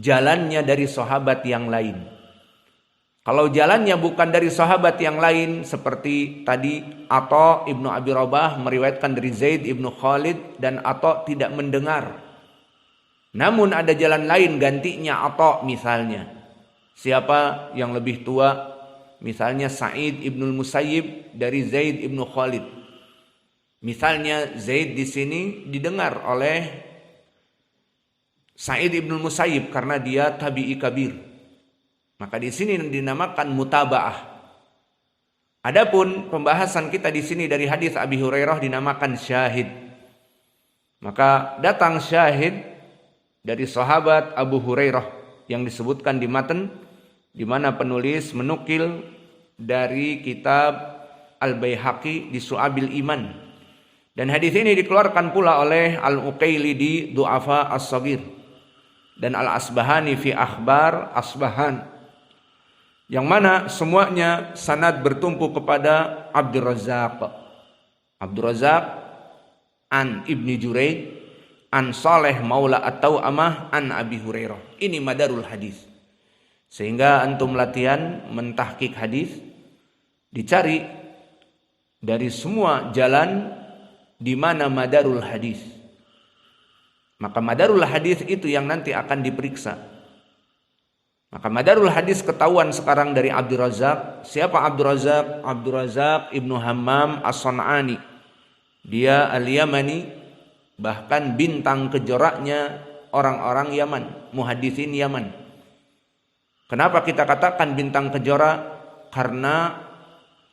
jalannya dari sahabat yang lain. Kalau jalannya bukan dari sahabat yang lain, seperti tadi Atha ibnu Abi Rabah meriwayatkan dari Zaid ibnu Khalid, dan Atha tidak mendengar. Namun ada jalan lain gantinya Atha, misalnya siapa yang lebih tua, misalnya Sa'id ibnu Musayyib dari Zaid ibnu Khalid. Misalnya Zaid di sini didengar oleh Sa'id ibnu Musayyib karena dia tabi'i kabir. Maka di sini dinamakan mutaba'ah. Adapun pembahasan kita di sini dari hadis Abi Hurairah dinamakan syahid. Maka datang syahid dari sahabat Abu Hurairah yang disebutkan di matan, di mana penulis menukil dari kitab Al-Baihaqi di Syu'abil Iman. Dan hadis ini dikeluarkan pula oleh Al-Uqaili di Du'afa As-Saghir dan Al-Asbahani fi Akhbar Asbahan, yang mana semuanya sanad bertumpu kepada Abdur Razzaq. Abdur Razzaq an Ibni Juraij an Saleh Maula At-Tau'amah an Abi Hurairah. Ini madarul hadis. Sehingga antum latihan mentahqiq hadis, dicari dari semua jalan di mana madarul hadis. Maka madarul hadis itu yang nanti akan diperiksa. Maka madarul hadis ketahuan sekarang dari Abdur Razzaq. Siapa Abdur Razzaq? Abdur Razzaq ibnu Hammam As-San'ani. Dia Al-Yamani, bahkan bintang kejoraknya orang-orang Yaman, muhaditsin Yaman. Kenapa kita katakan bintang kejora? Karena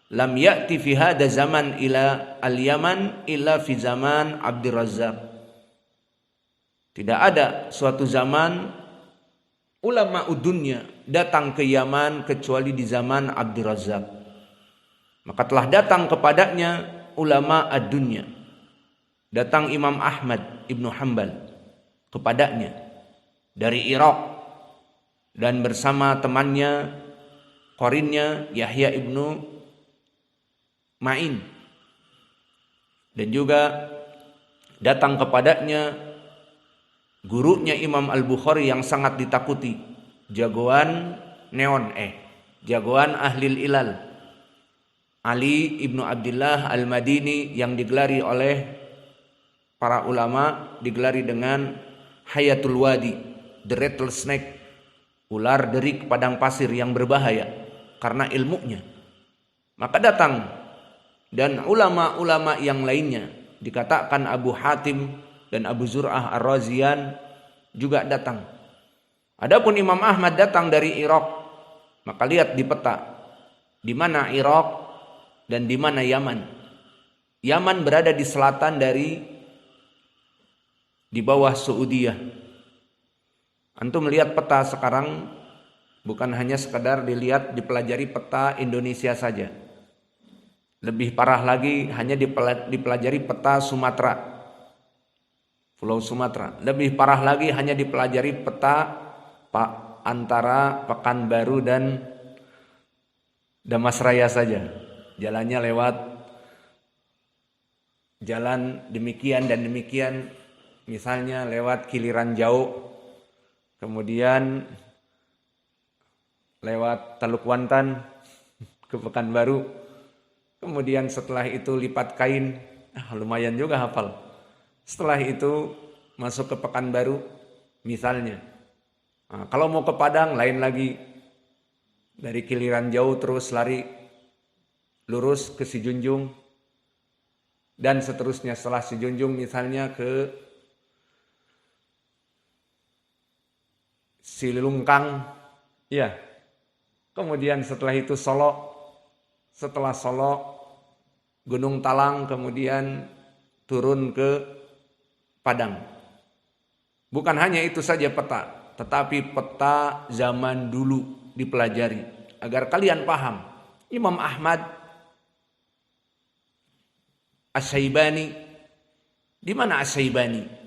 lam ya'ti fi hadha zaman ila al-Yaman illa fi zaman Abdur Razzaq. Tidak ada suatu zaman ulama dunia datang ke Yaman kecuali di zaman Abdur Razzaq. Maka telah datang kepadanya ulama ad-dunya. Datang Imam Ahmad ibnu Hanbal kepadanya dari Irak, dan bersama temannya qarinnya Yahya ibnu Ma'in. Dan juga datang kepadanya gurunya Imam Al-Bukhari yang sangat ditakuti, jagoan jagoan ahlil ilal, Ali ibnu Abdullah Al-Madini, yang digelari oleh para ulama digelari dengan Hayatul Wadi, the rattlesnake, ular derik padang pasir yang berbahaya karena ilmunya. Maka datang, dan ulama-ulama yang lainnya, dikatakan Abu Hatim dan Abu Zur'ah Ar-Razian juga datang. Adapun Imam Ahmad datang dari Irak. Maka lihat di peta, di mana Irak dan di mana Yaman. Yaman berada di selatan di bawah Saudiyah. Antum melihat peta sekarang bukan hanya sekedar dilihat, dipelajari peta Indonesia saja. Lebih parah lagi, hanya dipelajari peta Sumatera, Pulau Sumatera. Lebih parah lagi, hanya dipelajari peta antara Pekanbaru dan Damasraya saja. Jalannya lewat jalan demikian dan demikian. Misalnya lewat Kiliran Jauh, kemudian lewat Teluk Wantan ke Pekanbaru, kemudian setelah itu Lipat Kain, lumayan juga hafal. Setelah itu masuk ke Pekanbaru misalnya. Nah, kalau mau ke Padang lain lagi, dari Kiliran Jauh terus lari lurus ke Sijunjung, dan seterusnya. Setelah Sijunjung misalnya ke Silungkang, ya. Kemudian setelah itu Solo, setelah Solo Gunung Talang, kemudian turun ke Padang. Bukan hanya itu saja peta, tetapi peta zaman dulu dipelajari agar kalian paham. Imam Ahmad Asy-Syaibani, di mana Asy-Syaibani?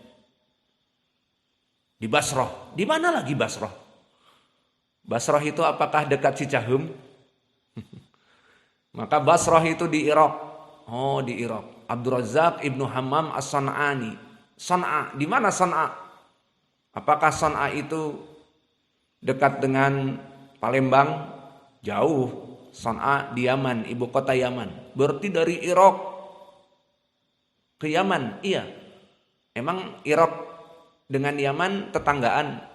Di Basrah. Di mana lagi Basrah? Basrah itu apakah dekat Cicahem? Maka Basrah itu di Irak. Oh, di Irak. Abdur Razzaq ibnu Hammam As-San'ani. San'a, di mana San'a? Apakah San'a itu dekat dengan Palembang, jauh. Son'a di Yaman, ibu kota Yaman. Berarti dari Irak ke Yaman, iya. Emang Irak dengan Yaman tetanggaan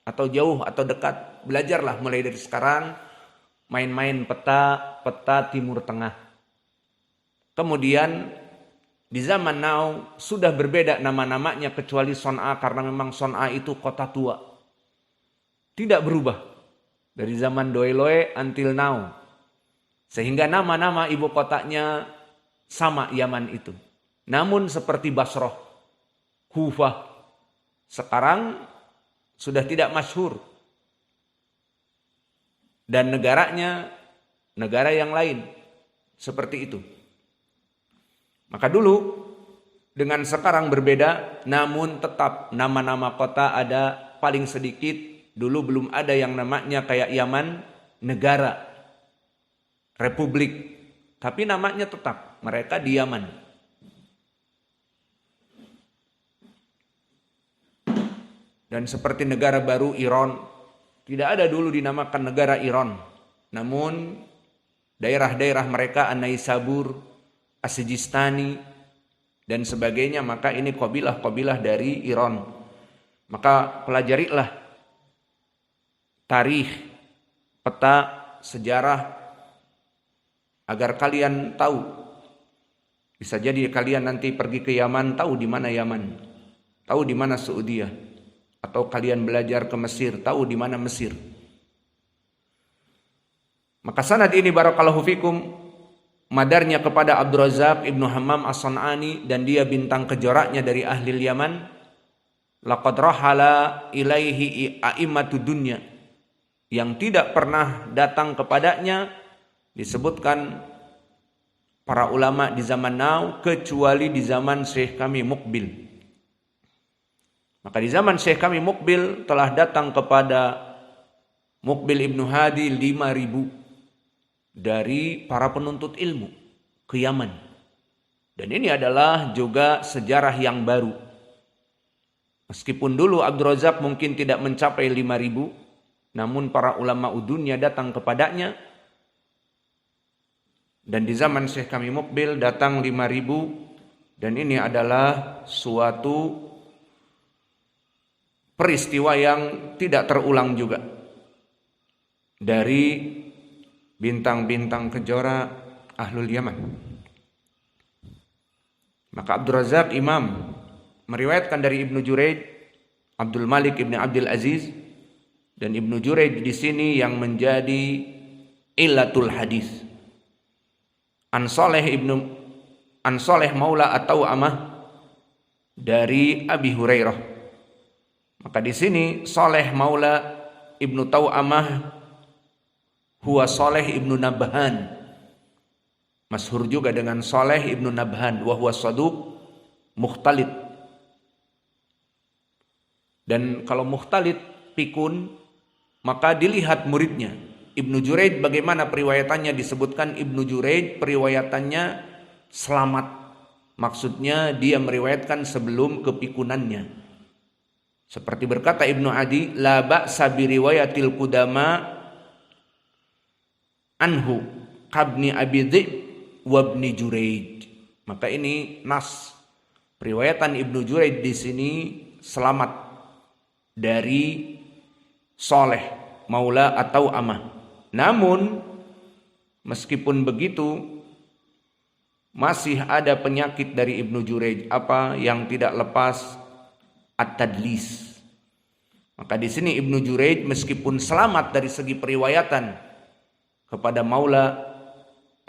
atau jauh atau dekat? Belajarlah mulai dari sekarang main-main peta Timur Tengah. Kemudian di zaman now sudah berbeda nama-namanya kecuali Son'a karena memang Son'a itu kota tua. Tidak berubah dari zaman Doeloe until now. Sehingga nama-nama ibu kotanya sama Yaman itu. Namun seperti Basrah, Kufah, sekarang sudah tidak masyhur. Dan negaranya negara yang lain. Seperti itu. Maka dulu dengan sekarang berbeda, namun tetap nama-nama kota ada paling sedikit. Dulu belum ada yang namanya kayak Yaman, negara. Republik, tapi namanya tetap mereka di Yaman. Dan seperti negara baru Iran, tidak ada dulu dinamakan negara Iran. Namun daerah-daerah mereka An-Naisabur, As-Sijistani dan sebagainya, maka ini kabilah-kabilah dari Iran. Maka pelajarilah tarikh, peta, sejarah agar kalian tahu. Bisa jadi kalian nanti pergi ke Yaman, tahu di mana Yaman, tahu di mana Saudi, atau kalian belajar ke Mesir, tahu di mana Mesir. Maka sanad ini barakallahu fikum madarnya kepada Abdul Razak Ibnu Hammam As-San'ani, dan dia bintang kejoraknya dari ahli Yaman. Laqad rahala ilaihi a'immatud dunya, yang tidak pernah datang kepadanya disebutkan para ulama di zaman now kecuali di zaman Syekh kami Muqbil. Maka di zaman Syekh kami Muqbil telah datang kepada Muqbil Ibnu Hadi 5.000 dari para penuntut ilmu ke Yaman. Dan ini adalah juga sejarah yang baru. Meskipun dulu Abdul Razak mungkin tidak mencapai 5.000, namun para ulama dunia datang kepadanya. Dan di zaman Syekh kami Muqbil datang 5.000, dan ini adalah suatu peristiwa yang tidak terulang juga dari bintang-bintang kejora Ahlul Yaman. Maka Abdul Razak Imam meriwayatkan dari Ibnu Juraij, Abdul Malik Ibnu Abdul Aziz, dan Ibnu Juraij di sini yang menjadi illatul hadis. An Saleh Maula atau Amah dari Abi Hurairah. Maka di sini Saleh Maula Ibnu Tau'amah huwa Saleh Ibnu Nabhan. Masyhur juga dengan Saleh Ibnu Nabhan wa huwa saduq mukhtalid. Dan kalau mukhtalid pikun, maka dilihat muridnya. Ibnu Juraij bagaimana periwayatannya, disebutkan Ibnu Juraij periwayatannya selamat. Maksudnya dia meriwayatkan sebelum kepikunannya. Seperti berkata Ibnu Adi, la ba'sa bi riwayatil qudama anhu kabni Abi Dzib wa Ibnu Juraij. Maka ini nas periwayatan Ibnu Juraij di sini selamat dari Saleh Maula atau Amah. Namun meskipun begitu masih ada penyakit dari Ibnu Juraij, apa yang tidak lepas at-tadlis. Maka di sini Ibnu Juraij meskipun selamat dari segi periwayatan kepada Maula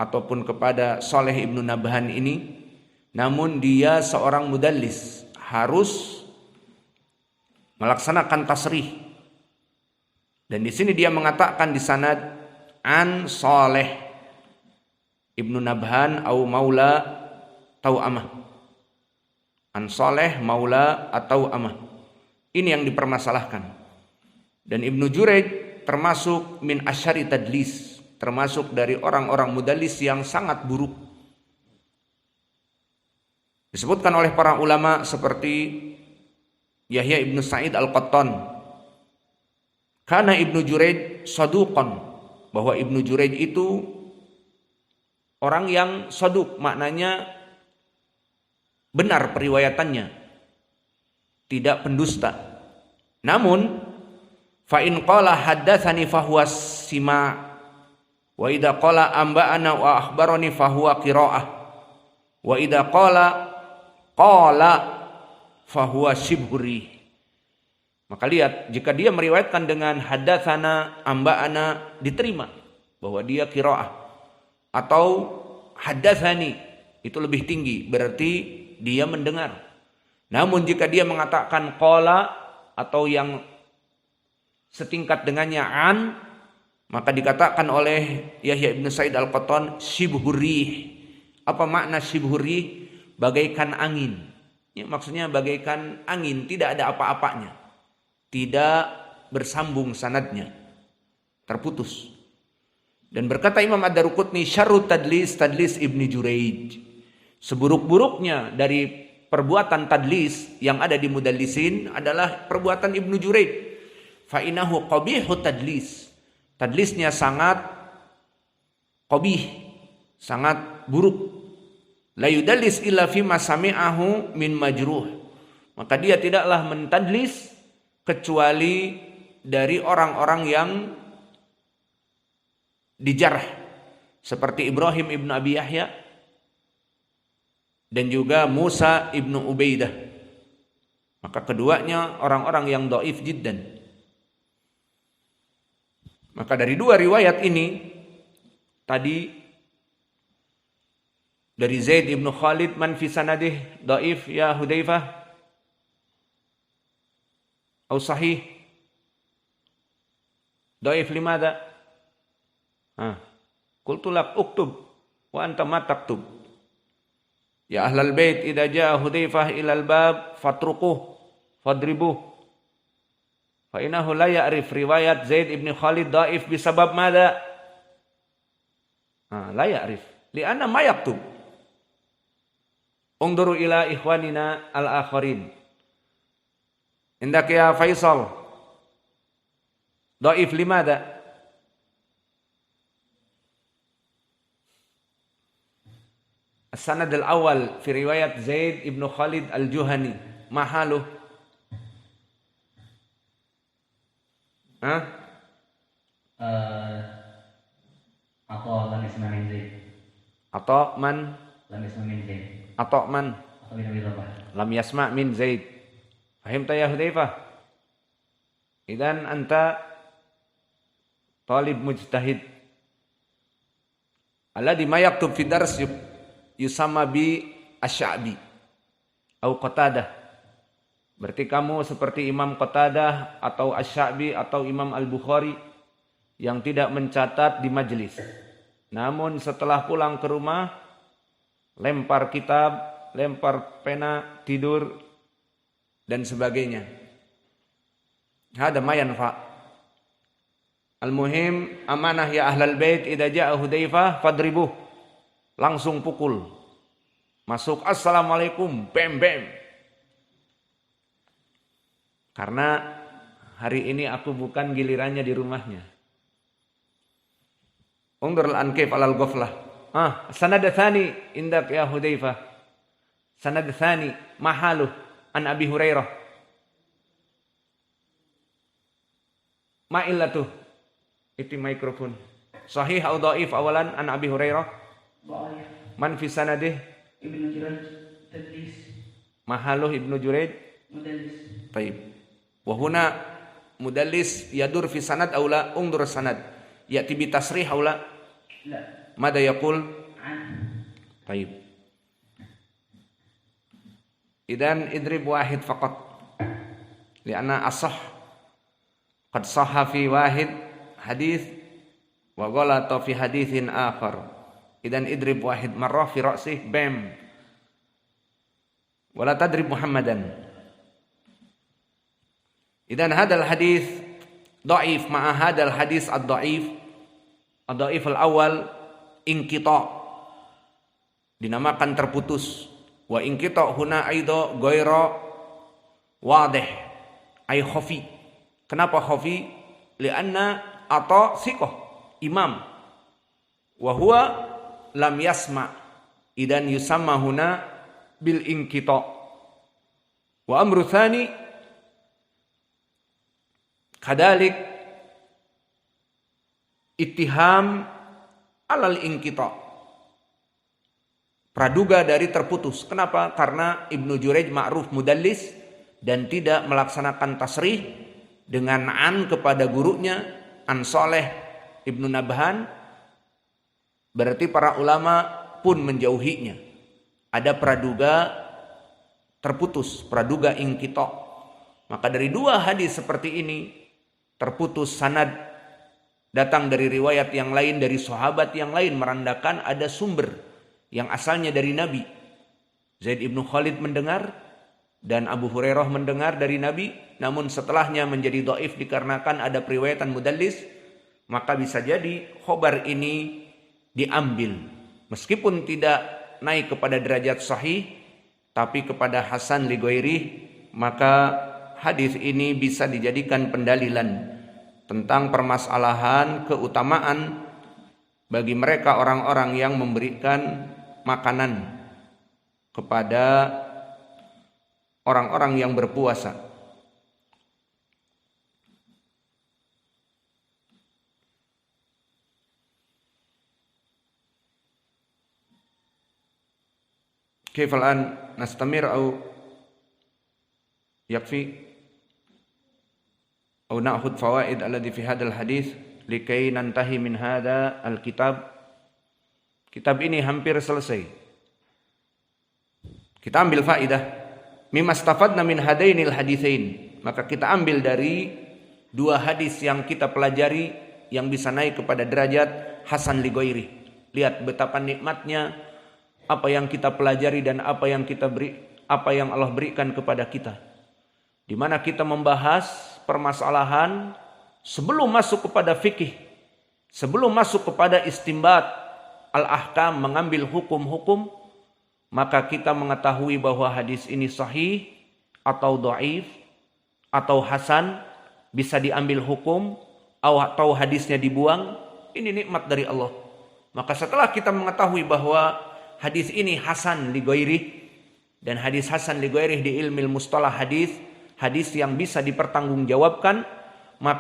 ataupun kepada Saleh Ibnu Nabhan ini, namun dia seorang mudallis, harus melaksanakan tasrih. Dan di sini dia mengatakan di sanad an Saleh Ibnu Nabhan au Maula atau Amah. An Saleh Maula atau Amah. Ini yang dipermasalahkan. Dan Ibnu Juraij termasuk min asyari tadlis, termasuk dari orang-orang mudallis yang sangat buruk. Disebutkan oleh para ulama seperti Yahya Ibnu Sa'id Al-Qattan, Karena Ibnu Juraij saduqan, bahwa Ibnu Juraij itu orang yang saduk, maknanya benar periwayatannya, tidak pendusta. Namun fa in qala haddatsani fahuwa sima' wa idza qala amba'ana wa akhbarani fahuwa qira'ah wa idza qala fahuwa shibhuri. Maka lihat, jika dia meriwayatkan dengan haddatsana, amba'ana, diterima bahwa dia qira'ah. Atau haddatsani, itu lebih tinggi, berarti dia mendengar. Namun jika dia mengatakan qala atau yang setingkat dengannya an, maka dikatakan oleh Yahya ibn Sa'id al-Qattan shibhuri. Apa makna shibhuri? Bagaikan angin. Ya, maksudnya bagaikan angin, tidak ada apa-apanya, tidak bersambung sanadnya, terputus. Dan berkata Imam Ad-Daruqutni, syarrut tadlis tadlis Ibnu Juraij. Seburuk-buruknya dari perbuatan tadlis yang ada di mudallisin adalah perbuatan Ibnu Juraij. Fa innahu qabihu tadlis. Tadlisnya sangat qabih, sangat buruk. La yudallis illa fi ma sami'ahu min majruh. Maka dia tidaklah mentadlis kecuali dari orang-orang yang dijarah, seperti Ibrahim ibnu Abi Yahya dan juga Musa ibnu Ubaidah. Maka keduanya orang-orang yang dhaif jiddan. Maka dari dua riwayat ini tadi, dari Zaid ibnu Khalid, man fi sanadih dhaif ya Hudzaifah atau sahih? Dhaif limada? Qultu lak uktub wa anta ma taktub. Ya ahlal bait idza jaa Hudzaifah ilal bab fatruquh fadribuh. Fa innahu la ya'rif riwayat Zaid ibn Khalid dhaif bisabab madza? La ya'rif li'anna ma yaktub. Unduru ila ikhwanina al-akharin. Indak ya Faisal, dhaif limada? As-sanad al-awwal fi riwayat Zaid ibn Khalid al-Juhani, mahaluh. Atau lam yasma min Zaid. Atau man Lam yasma min Zaid. Atau man Atau min Abi Rabah. lam yasma min Zaid. Fahimta ya Hudzaifah? Idan anta talib mujtahid. Alladhi ma yaktub fi dars yusamma bi asy-Sya'bi atau Qatadah. Berarti kamu seperti Imam Qatadah atau Asy-Sya'bi atau Imam Al-Bukhari yang tidak mencatat di majelis. Namun setelah pulang ke rumah, lempar kitab, lempar pena, tidur, dan sebagainya. Hada ma yanfa. Al-muhim, amanah ya ahlal bait, idza jaa Hudzaifah fadribuh. Langsung pukul. Masuk, assalamualaikum, bem bem. Karena hari ini aku bukan gilirannya di rumahnya. Undur al-ankif alal ghaflah. Sanad tsani indak ya Hudzaifah. Sanad tsani mahaluh an Abi Hurairah. Ma illatuh. Itu mikrofon. Sahih atau dhaif awalan an Abi Hurairah? Dhaif. Man fi sanadih? Ibnu Juraij tadlis. Mahaluh Ibnu Juraij Mudallis. Baik. Wa huna mudallis yadur fi sanad aw la? Undur sanad. Ya'ti bi tasrih aw la? La. Mada yaqul? An. Baik. Idan idrib wahid faqat. Lianna asah. Qad sahha fi wahid hadis wa ghalata fi haditsin akhar. Idan idrib wahid marrah fi ra'sih bam. Wala tadrib Muhammadan. Idan hadal hadis dhaif ma'a hadal hadis ad-dhaif. Ad-dhaif al-awwal inqita'. Dinamakan terputus. Wa inqita' huna aidha ghaira wadih ay khafi. Kenapa khafi? lianna Atha thiqah imam wa huwa lam yasma idan yusamma huna bil inqita. Wa amru tsani kadalik ittiham alal inqita, praduga dari terputus. Kenapa? Karena Ibnu Jurayj ma'ruf mudallis dan tidak melaksanakan tasrih dengan an kepada gurunya, an Saleh Ibnu Nabhan. Berarti para ulama pun menjauhinya. Ada praduga terputus, praduga inqita. Maka dari dua hadis seperti ini terputus sanad, datang dari riwayat yang lain, dari sahabat yang lain, merandakan ada sumber yang asalnya dari Nabi. Zaid ibnu Khalid mendengar dan Abu Hurairah mendengar dari Nabi, namun setelahnya menjadi dhaif dikarenakan ada periwayatan mudallis, maka bisa jadi khobar ini diambil. Meskipun tidak naik kepada derajat sahih, tapi kepada hasan li ghairihi, maka hadis ini bisa dijadikan pendalilan tentang permasalahan keutamaan bagi mereka orang-orang yang memberikan makanan kepada orang-orang yang berpuasa. Kaif al-an nastamir atau yakfi أو نأخذ فوائد الذي في هذا الحديث لكي ننتهي من هذا الكتاب. Kitab ini hampir selesai. Kita ambil faidah mimma stafadna min hadainil haditsain. Maka kita ambil dari dua hadis yang kita pelajari yang bisa naik kepada derajat hasan li ghairi. Lihat betapa nikmatnya apa yang kita pelajari dan apa yang Allah berikan kepada kita. Di mana kita membahas permasalahan sebelum masuk kepada fikih, sebelum masuk kepada istinbat al-ahkam, mengambil hukum-hukum, maka kita mengetahui bahwa hadis ini sahih atau dhaif atau hasan, bisa diambil hukum atau hadisnya dibuang. Ini nikmat dari Allah. Maka setelah kita mengetahui bahwa hadis ini hasan li ghairihi, dan hadis hasan li ghairihi di ilmu mustalah hadis, hadis yang bisa dipertanggungjawabkan,